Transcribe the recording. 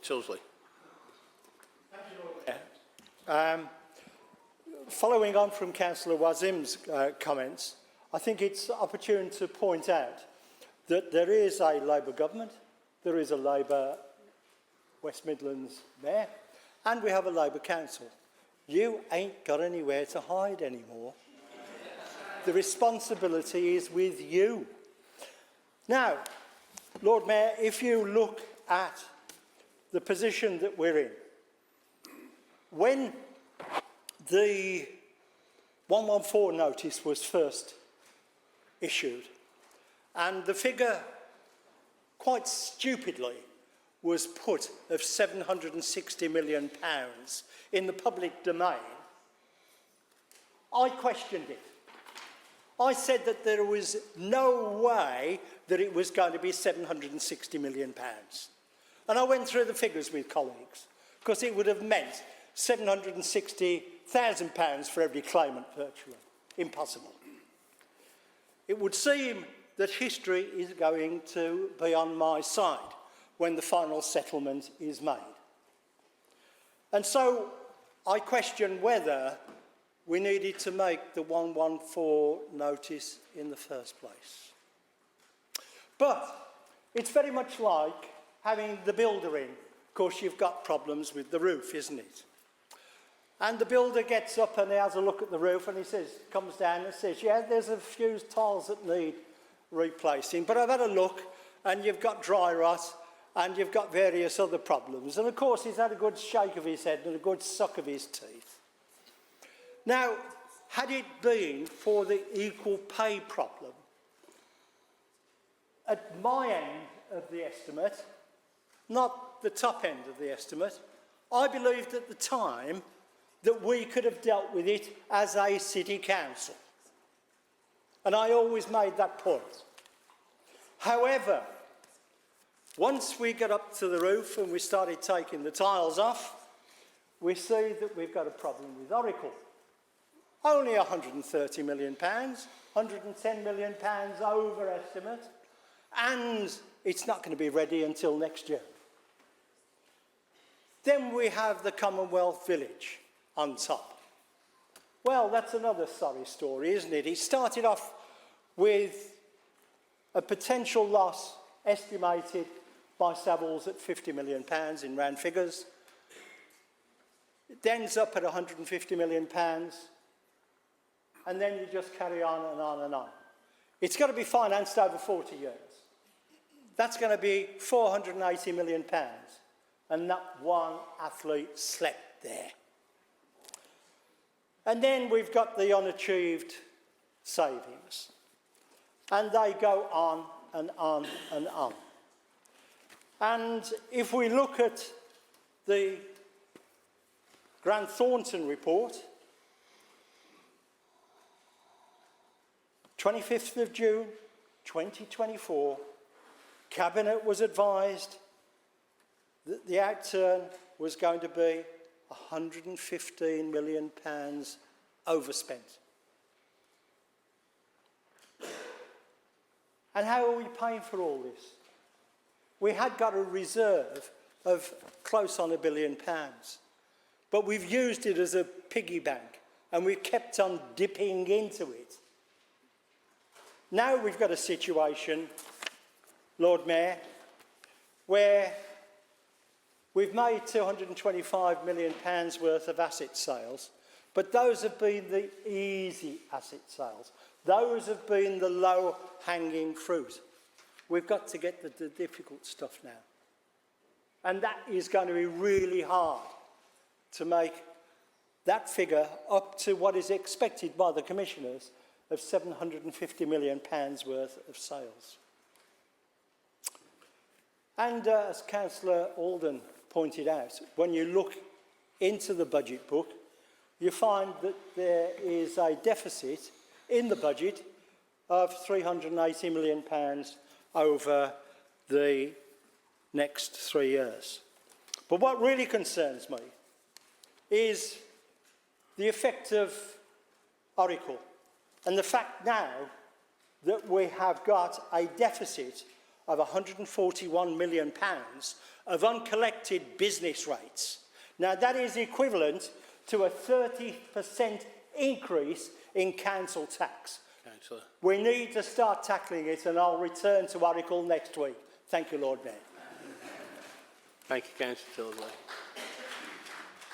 Tilsley. Thank you, Lord Mayor. Following on from Councillor Wazim's comments, I think it's opportune to point out that there is a Labour government, there is a Labour West Midlands mayor, and we have a Labour council. You ain't got anywhere to hide anymore. The responsibility is with you. Now, Lord Mayor, if you look at the position that we're in, when the 114 notice was first issued, and the figure, quite stupidly, was put of £760 million in the public domain, I questioned it. I said that there was no way that it was going to be £760 million. And I went through the figures with colleagues, because it would have meant £760,000 for every claimant virtually. Impossible. It would seem that history is going to be on my side when the final settlement is made. And so I question whether we needed to make the 114 notice in the first place. But it's very much like having the builder in. Of course, you've got problems with the roof, isn't it? And the builder gets up and he has a look at the roof and he says, comes down and says, yeah, there's a few tiles that need replacing, but I've had a look and you've got dry rot and you've got various other problems. And of course, he's had a good shake of his head and a good suck of his teeth. Now, had it been for the equal pay problem, at my end of the estimate, not the top end of the estimate, I believed at the time that we could have dealt with it as a city council. And I always made that point. However, once we got up to the roof and we started taking the tiles off, we see that we've got a problem with Oracle. Only £130 million, £110 million overestimate, and it's not going to be ready until next year. Then we have the Commonwealth Village on top. Well, that's another sorry story, isn't it? It started off with a potential loss estimated by Savills at £50 million in round figures. It ends up at £150 million. And then you just carry on and on and on. It's got to be financed over 40 years. That's going to be £480 million. And not one athlete slept there. And then we've got the unachieved savings. And they go on and on and on. And if we look at the Grant Thornton report, 25th of June, 2024, Cabinet was advised that the outturn was going to be £115 million overspent. And how are we paying for all this? We had got a reserve of close on £1 billion, but we've used it as a piggy bank and we've kept on dipping into it. Now we've got a situation, Lord Mayor, where we've made £225 million worth of asset sales, but those have been the easy asset sales. Those have been the low-hanging fruit. We've got to get the difficult stuff now. And that is going to be really hard to make that figure up to what is expected by the commissioners of £750 million worth of sales. And as Councillor Alden pointed out, when you look into the budget book, you find that there is a deficit in the budget of £380 million over the next 3 years. But what really concerns me is the effect of Oracle and the fact now that we have got a deficit of £141 million of uncollected business rates. Now, that is equivalent to a 30% increase in council tax. Councillor. We need to start tackling it, and I'll return to Article next week. Thank you, Lord Mayor. Thank you, Councillor Tilsley.